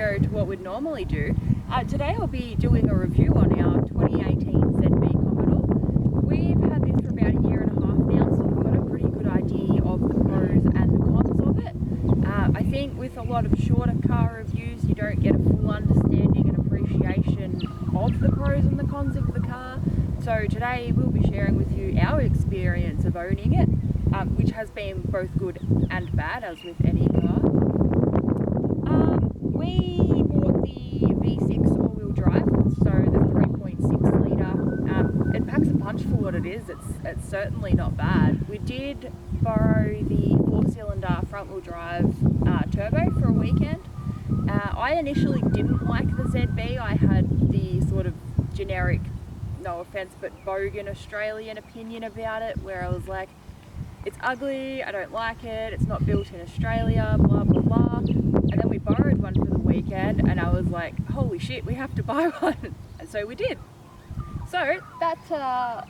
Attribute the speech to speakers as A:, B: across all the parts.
A: video to what we'd normally do. Today I'll be doing a review on our 2018 ZB Commodore. We've had this for about a year and a half now, so we've got a pretty good idea of the pros and the cons of it. I think with a lot of shorter car reviews you don't get a full understanding and appreciation of the pros and the cons of the car. So today we'll be sharing with you our experience of owning it, which has been both good and bad, as with any car. We bought the V6 all-wheel drive, so the 3.6 litre. It packs a punch for what it is. It's certainly not bad. We did borrow the 4-cylinder front-wheel drive turbo for a weekend. I initially didn't like the ZB. I had the sort of generic, no offence, but bogan Australian opinion about it, where I was like, it's ugly, I don't like it, it's not built in Australia, blah blah blah. And then we borrowed one for the weekend and I was like, holy shit, we have to buy one. And so we did. So that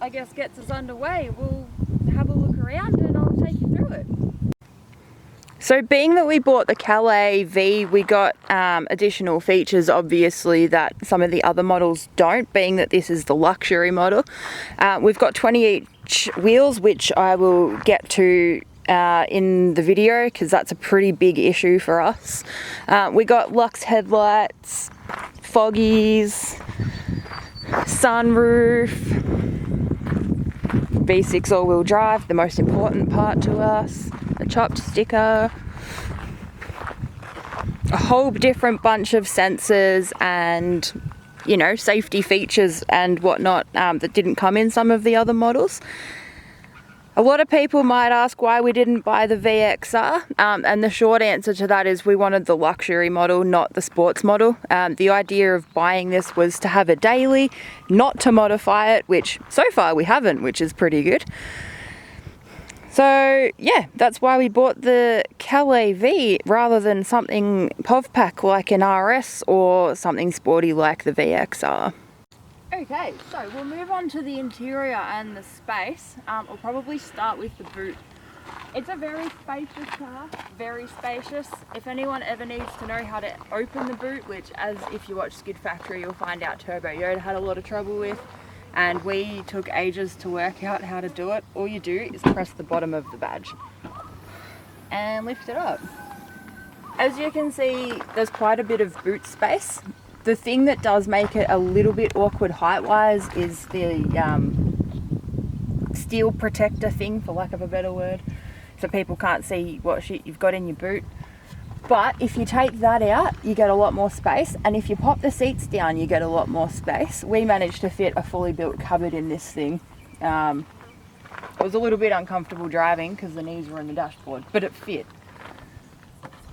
A: I guess gets us underway. We'll have a look around and I'll take you through it. So being that we bought the Calais V, we got additional features obviously that some of the other models don't, being that this is the luxury model. We've got 20-inch wheels, which I will get to in the video because that's a pretty big issue for us. We got Lux headlights, foggies, sunroof, V6 all-wheel drive, the most important part to us, a chopped sticker, a whole different bunch of sensors and, you know, safety features and whatnot that didn't come in some of the other models. A lot of people might ask why we didn't buy the VXR, and the short answer to that is we wanted the luxury model, not the sports model. The idea of buying this was to have a daily, not to modify it, which so far we haven't, which is pretty good. So yeah, that's why we bought the Calais V rather than something PovPack like an RS or something sporty like the VXR. Okay, so we'll move on to the interior and the space. We'll probably start with the boot. It's a very spacious car, very spacious. If anyone ever needs to know how to open the boot, which as if you watch Skid Factory you'll find out Turbo Yoda had a lot of trouble with, and we took ages to work out how to do it, all you do is press the bottom of the badge and lift it up. As you can see, there's quite a bit of boot space. The thing that does make it a little bit awkward height-wise is the steel protector thing, for lack of a better word, so people can't see what shit you've got in your boot. But if you take that out, you get a lot more space, and if you pop the seats down, you get a lot more space. We managed to fit a fully built cupboard in this thing. It was a little bit uncomfortable driving because the knees were in the dashboard, but it fit.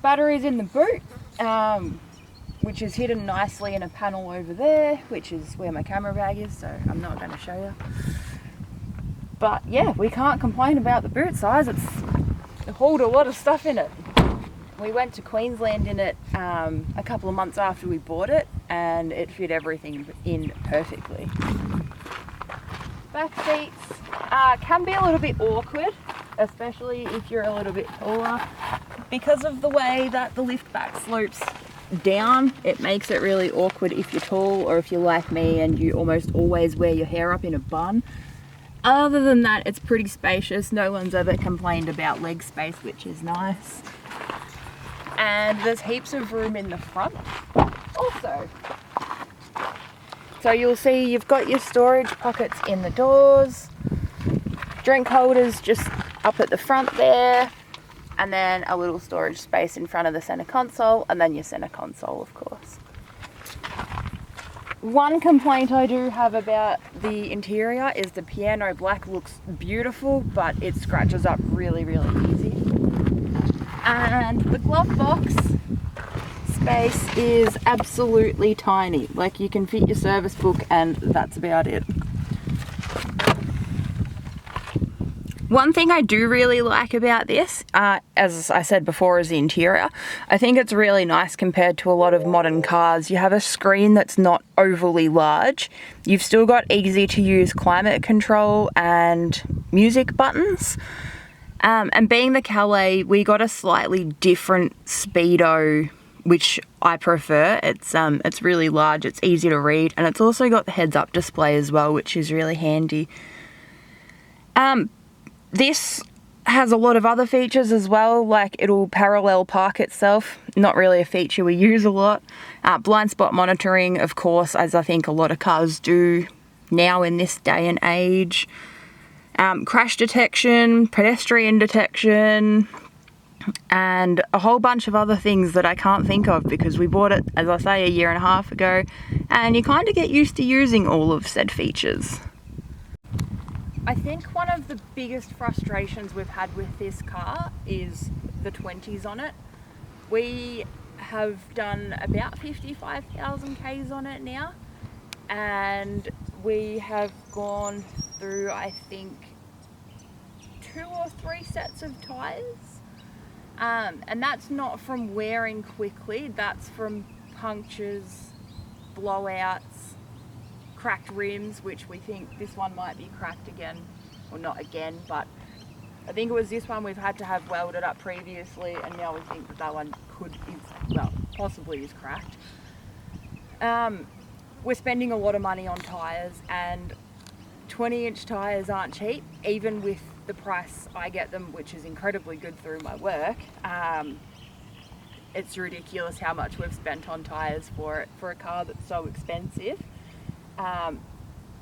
A: Batteries in the boot, which is hidden nicely in a panel over there, which is where my camera bag is, so I'm not going to show you. But yeah, we can't complain about the boot size. It hauled a lot of stuff in it. We went to Queensland in it a couple of months after we bought it, and it fit everything in perfectly. Back seats can be a little bit awkward, especially if you're a little bit taller. Because of the way that the lift back slopes down, it makes it really awkward if you're tall or if you're like me and you almost always wear your hair up in a bun. Other than that, it's pretty spacious. No one's ever complained about leg space, which is nice. And there's heaps of room in the front also. So you'll see you've got your storage pockets in the doors, drink holders just up at the front there, and then a little storage space in front of the center console, and then your center console, of course. One complaint I do have about the interior is the piano black looks beautiful, but it scratches up really, really easy. And the glove box space is absolutely tiny. Like, you can fit your service book and that's about it. One thing I do really like about this, as I said before, is the interior. I think it's really nice compared to a lot of modern cars. You have a screen that's not overly large. You've still got easy to use climate control and music buttons. And being the Calais, we got a slightly different speedo which I prefer. It's really large, it's easy to read, and it's also got the heads-up display as well, which is really handy. This has a lot of other features as well, like it'll parallel park itself. Not really a feature we use a lot. Blind spot monitoring, of course, as I think a lot of cars do now in this day and age. Crash detection, pedestrian detection, and a whole bunch of other things that I can't think of because we bought it, as I say, a year and a half ago, and you kind of get used to using all of said features. I think one of the biggest frustrations we've had with this car is the 20s on it. We have done about 55,000 Ks on it now, and we have gone through, I think, 2 or 3 sets of tyres. And that's not from wearing quickly, that's from punctures, blowouts, cracked rims, which we think this one might be cracked again, or not again, but I think it was this one we've had to have welded up previously, and now we think that one possibly is cracked. We're spending a lot of money on tyres, and 20-inch tyres aren't cheap, even with the price I get them, which is incredibly good through my work. It's ridiculous how much we've spent on tyres for a car that's so expensive.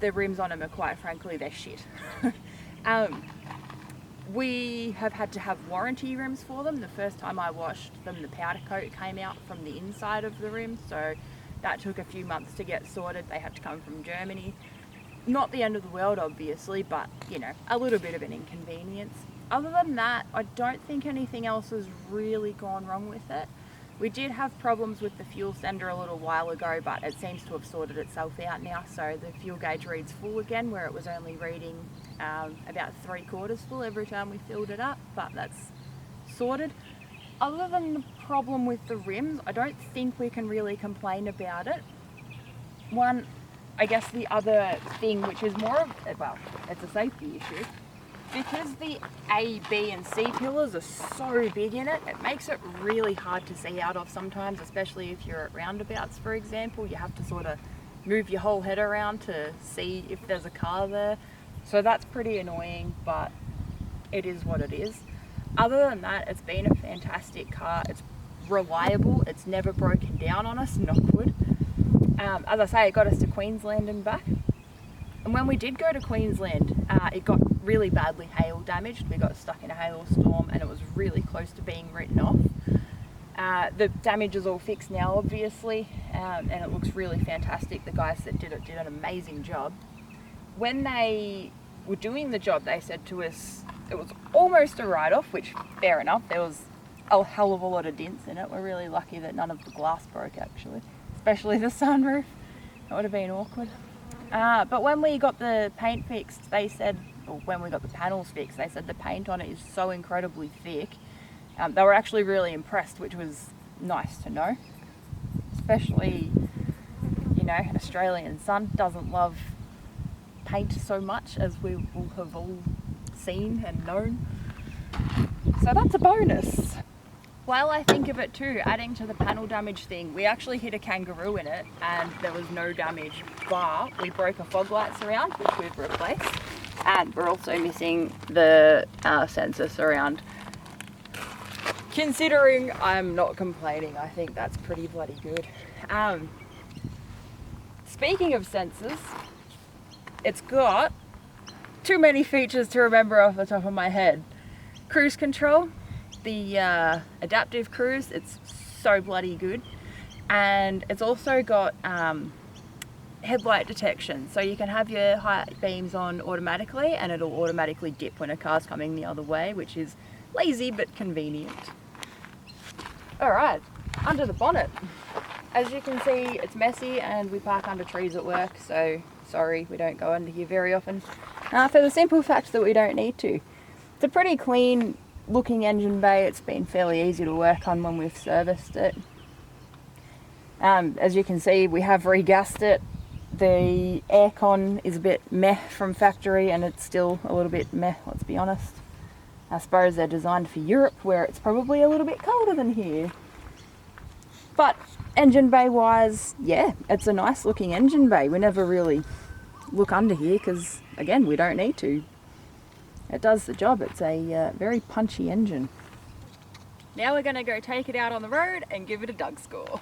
A: The rims on them are, quite frankly, they're shit. We have had to have warranty rims for them. The first time I washed them, the powder coat came out from the inside of the rim, so that took a few months to get sorted. They had to come from Germany. Not the end of the world, obviously, but, you know, a little bit of an inconvenience. Other than that, I don't think anything else has really gone wrong with it. We did have problems with the fuel sender a little while ago, but it seems to have sorted itself out now, so the fuel gauge reads full again, where it was only reading about 3/4 full every time we filled it up, but that's sorted. Other than the problem with the rims, I don't think we can really complain about it. I guess the other thing, which is more of, well, it's a safety issue, because the A, B and C pillars are so big in it, it makes it really hard to see out of sometimes, especially if you're at roundabouts, for example. You have to sort of move your whole head around to see if there's a car there. So that's pretty annoying, but it is what it is. Other than that, it's been a fantastic car. It's reliable, it's never broken down on us, knock wood. As I say, it got us to Queensland and back. And when we did go to Queensland, it got really badly hail damaged. We got stuck in a hailstorm and it was really close to being written off. The damage is all fixed now, obviously, and it looks really fantastic. The guys that did it did an amazing job. When they were doing the job, they said to us it was almost a write-off, which, fair enough, there was a hell of a lot of dents in it. We're really lucky that none of the glass broke, actually, especially the sunroof. That would have been awkward. But when we got the paint fixed, they said, or when we got the panels fixed, they said the paint on it is so incredibly thick. They were actually really impressed, which was nice to know. Especially, you know, Australian sun doesn't love paint so much, as we will have all seen and known. So that's a bonus. While I think of it too, adding to the panel damage thing, we actually hit a kangaroo in it and there was no damage, but we broke a fog light surround, which we've replaced, and we're also missing the sensor surround. Considering I'm not complaining, I think that's pretty bloody good. Speaking of sensors, it's got too many features to remember off the top of my head. Cruise control, the adaptive cruise, it's so bloody good, and it's also got headlight detection, so you can have your high beams on automatically and it'll automatically dip when a car's coming the other way, which is lazy but convenient. Alright, under the bonnet. As you can see, it's messy and we park under trees at work, so sorry, we don't go under here very often, for the simple fact that we don't need to. It's a pretty clean looking engine bay. It's been fairly easy to work on when we've serviced it. As you can see, we have regassed it. The aircon is a bit meh from factory and it's still a little bit meh, let's be honest. I suppose they're designed for Europe, where it's probably a little bit colder than here. But engine bay wise, yeah, it's a nice looking engine bay. We never really look under here because, again, we don't need to. It does the job. It's a very punchy engine. Now we're going to go take it out on the road and give it a Doug score.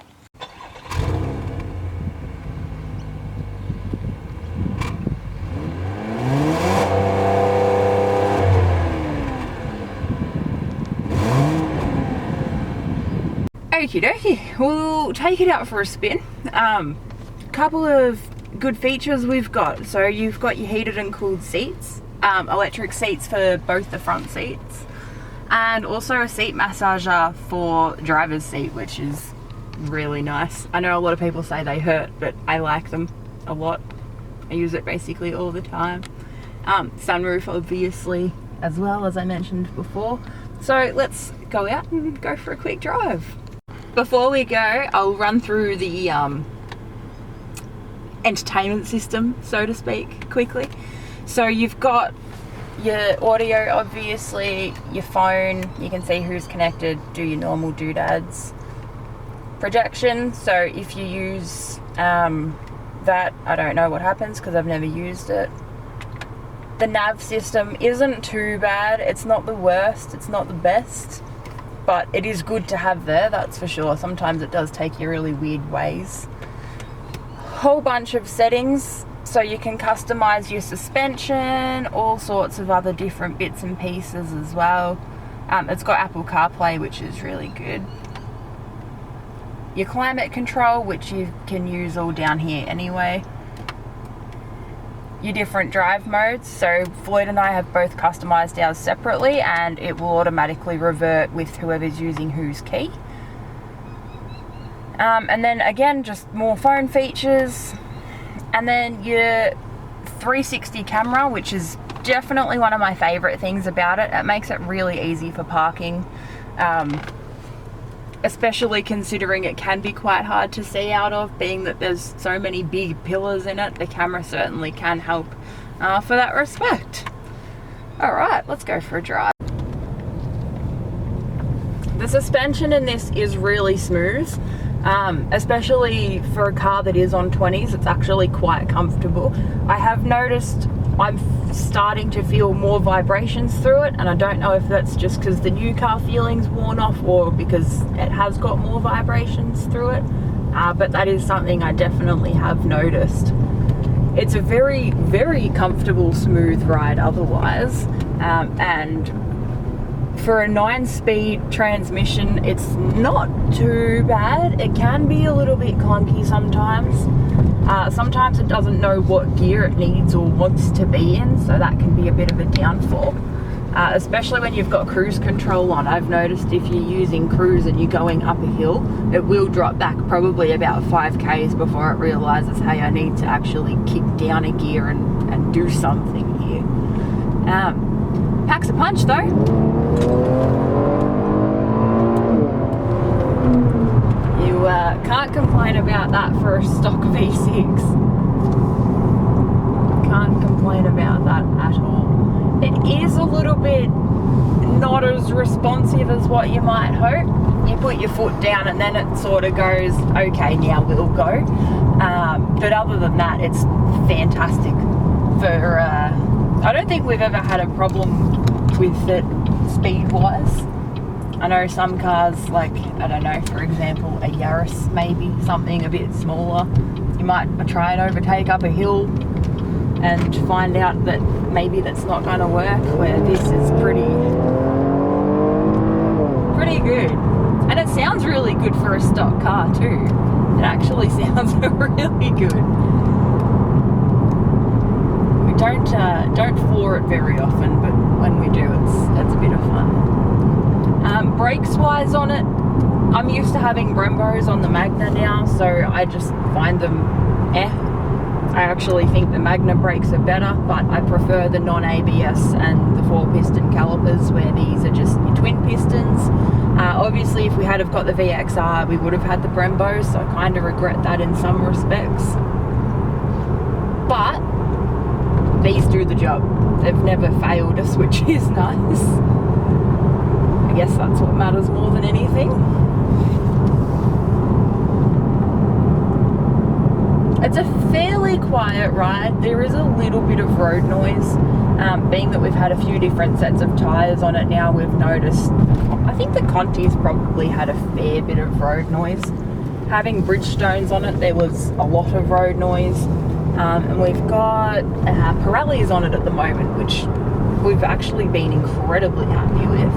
A: Okie dokie, we'll take it out for a spin. Couple of good features we've got. So you've got your heated and cooled seats, electric seats for both the front seats, and also a seat massager for driver's seat, which is really nice. I know a lot of people say they hurt, but I like them a lot. I use it basically all the time. Sunroof obviously as well, as I mentioned before. So let's go out and go for a quick drive. Before we go, I'll run through the entertainment system, so to speak, quickly. So you've got your audio, obviously, your phone, you can see who's connected, do your normal doodads. Projection, so if you use that, I don't know what happens because I've never used it. The nav system isn't too bad, it's not the worst, it's not the best, but it is good to have there, that's for sure. Sometimes it does take you really weird ways. Whole bunch of settings, so you can customize your suspension, all sorts of other different bits and pieces as well. It's got Apple CarPlay, which is really good. Your climate control, which you can use all down here anyway. Your different drive modes, so Floyd and I have both customized ours separately and it will automatically revert with whoever's using whose key. And then again, just more phone features, and then your 360 camera, which is definitely one of my favorite things about it. It makes it really easy for parking, especially considering it can be quite hard to see out of, being that there's so many big pillars in it. The camera certainly can help for that respect. Alright, let's go for a drive. The suspension in this is really smooth, especially for a car that is on 20s. It's actually quite comfortable. I have noticed I'm starting to feel more vibrations through it, and I don't know if that's just because the new car feeling's worn off or because it has got more vibrations through it, but that is something I definitely have noticed. It's a very, very comfortable, smooth ride otherwise, and for a 9-speed transmission, it's not too bad. It can be a little bit clunky sometimes. Sometimes it doesn't know what gear it needs or wants to be in, so that can be a bit of a downfall. Especially when you've got cruise control on. I've noticed if you're using cruise and you're going up a hill, it will drop back probably about 5k's before it realises, hey, I need to actually kick down a gear and do something here. Packs a punch though. You can't complain about that for a stock V6. Can't complain about that at all. It is a little bit not as responsive as what you might hope. You put your foot down and then it sort of goes, okay, now we'll go. But other than that, it's fantastic. For I don't think we've ever had a problem with it speed-wise. I know some cars, like, I don't know, for example, a Yaris maybe, something a bit smaller, you might try and overtake up a hill and find out that maybe that's not going to work, where this is pretty good. And it sounds really good for a stock car too. It actually sounds really good. We don't floor it very often, but when we do, it's a bit of fun. Brakes wise on it, I'm used to having Brembos on the Magna now, so I just find them I actually think the Magna brakes are better, but I prefer the non-ABS and the 4-piston calipers, where these are just your twin pistons. Obviously, if we had have got the VXR, we would have had the Brembos, so I kind of regret that in some respects. But these do the job. They've never failed us, which is nice. I guess that's what matters more than anything. It's a fairly quiet ride. There is a little bit of road noise. Being that we've had a few different sets of tyres on it now, we've noticed, I think the Conti's probably had a fair bit of road noise. Having Bridgestones on it, there was a lot of road noise. And we've got Pirellis on it at the moment, which we've actually been incredibly happy with.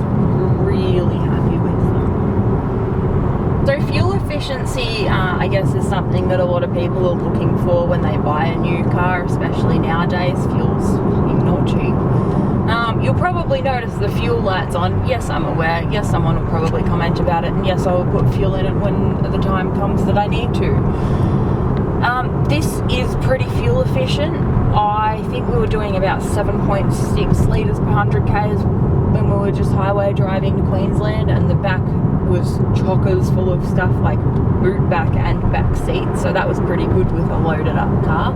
A: Really happy with them. So fuel efficiency, I guess, is something that a lot of people are looking for when they buy a new car, especially nowadays. Fuel's not cheap. You'll probably notice the fuel lights on. Yes, I'm aware. Yes, someone will probably comment about it. And yes, I will put fuel in it when the time comes that I need to. This is pretty fuel efficient. I think we were doing about 7.6 litres per 100 k's when we were just highway driving to Queensland, and the back was chockers full of stuff like boot back and back seats, so that was pretty good with a loaded up car.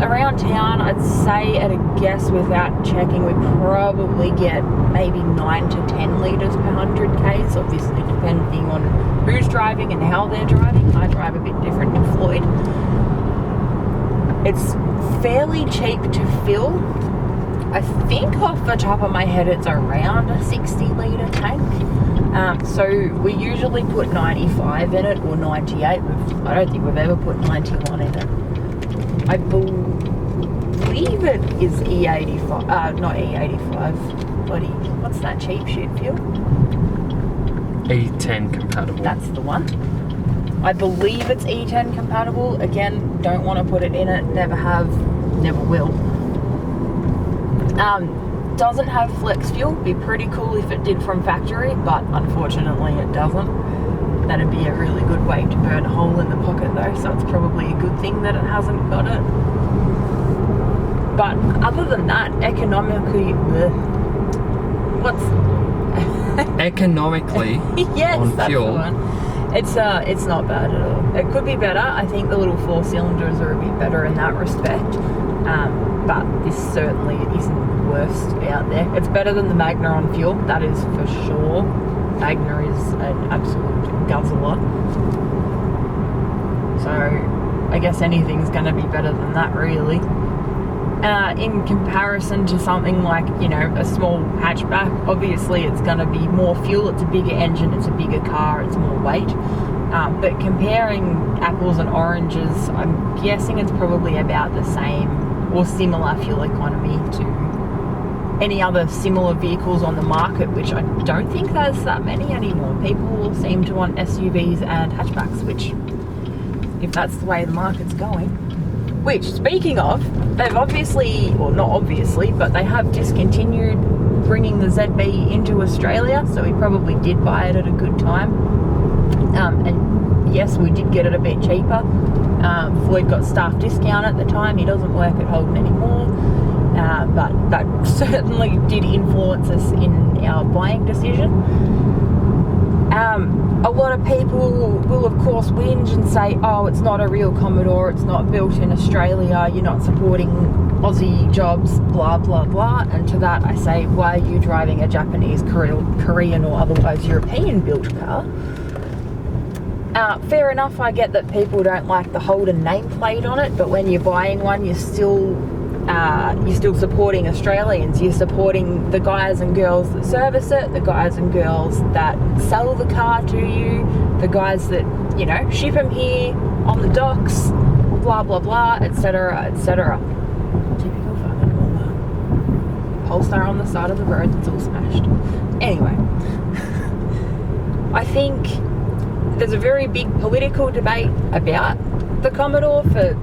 A: Around town, I'd say at a guess without checking, we probably get maybe 9 to 10 litres per 100 k's, obviously depending on who's driving and how they're driving. I drive a bit different to Floyd. It's fairly cheap to fill. I think off the top of my head it's around a 60 litre tank. So we usually put 95 in it, or 98. I don't think we've ever put 91 in it. I believe it is E85, not E85, what's that cheap shit fuel?
B: E10 compatible.
A: That's the one. I believe it's E10 compatible. Again, don't want to put it in it, never have, never will. Doesn't have flex fuel. Be pretty cool if it did from factory, but unfortunately it doesn't. That'd be a really good way to burn a hole in the pocket though, so it's probably a good thing that it hasn't got it. But other than that, economically,
B: economically
A: yes,
B: on
A: that's
B: fuel,
A: the one. It's not bad at all. It could be better. I think the little 4 cylinders are a bit better in that respect. But this certainly isn't the worst out there. It's better than the Magna on fuel, that is for sure. Magna is an absolute guzzler. So I guess anything's going to be better than that, really. In comparison to something like, you know, a small hatchback, obviously it's going to be more fuel, it's a bigger engine, it's a bigger car, it's more weight. But comparing apples and oranges, I'm guessing it's probably about the same or similar fuel economy to any other similar vehicles on the market, which I don't think there's that many anymore. People seem to want SUVs and hatchbacks, which, if that's the way the market's going. Which, speaking of, they've obviously, or not obviously, but they have discontinued bringing the ZB into Australia, so we probably did buy it at a good time. And yes, we did get it a bit cheaper. Floyd got staff discount at the time. He doesn't work at Holden anymore, but that certainly did influence us in our buying decision. A lot of people will of course whinge and say, oh, it's not a real Commodore, it's not built in Australia, you're not supporting Aussie jobs, blah blah blah. And to that I say, why are you driving a Japanese, Korean or otherwise European built car? Fair enough, I get that people don't like the Holden nameplate on it, but when you're buying one, you're still supporting Australians. You're supporting the guys and girls that service it, the guys and girls that sell the car to you, the guys that, you know, ship them here on the docks, blah blah blah, etc, etc. Typical fucking Walmart. Polestar on the side of the road, it's all smashed. Anyway, I think there's a very big political debate about the Commodore for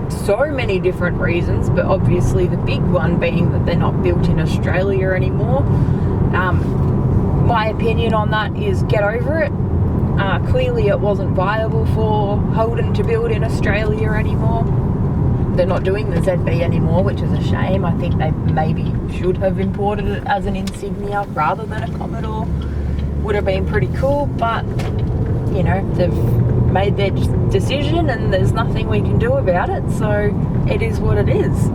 A: so many different reasons, but obviously the big one being that they're not built in Australia anymore. My opinion on that is get over it. Clearly it wasn't viable for Holden to build in Australia anymore. They're not doing the ZB anymore, which is a shame. I think they maybe should have imported it as an Insignia rather than a Commodore. Would have been pretty cool, but you know, they've made their decision and there's nothing we can do about it, so it is what it is.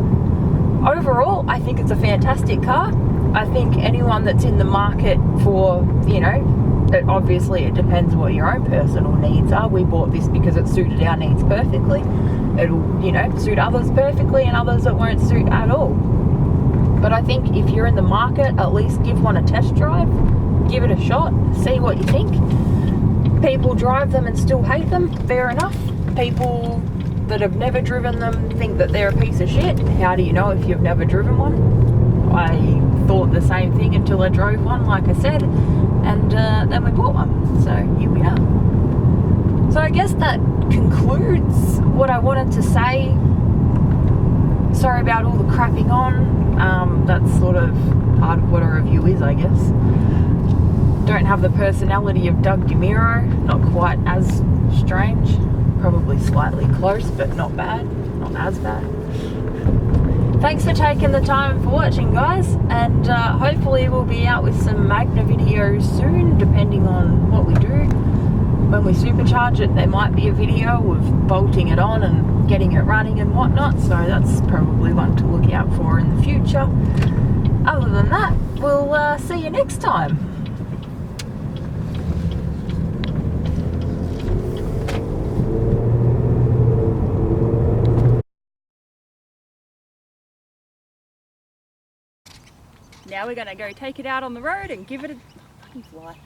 A: Overall, I think it's a fantastic car. I think anyone that's in the market for, you know, obviously it depends what your own personal needs are. We bought this because it suited our needs perfectly. It'll, you know, suit others perfectly and others it won't suit at all. But I think if you're in the market, at least give one a test drive, give it a shot, see what you think. People drive them and still hate them, fair enough. People that have never driven them think that they're a piece of shit. How do you know if you've never driven one? I thought the same thing until I drove one, like I said, and then we bought one. So here we are. So I guess that concludes what I wanted to say. Sorry about all the crapping on. That's sort of part of what a review is, I guess. Don't have the personality of Doug DeMuro, not quite as strange. Probably slightly close, but not bad, not as bad. Thanks for taking the time for watching, guys, and hopefully we'll be out with some Magna videos soon, depending on what we do. When we supercharge it, there might be a video of bolting it on and getting it running and whatnot, so that's probably one to look out for in the future. Other than that, we'll see you next time. Now we're going to go take it out on the road and give it a fucking fly.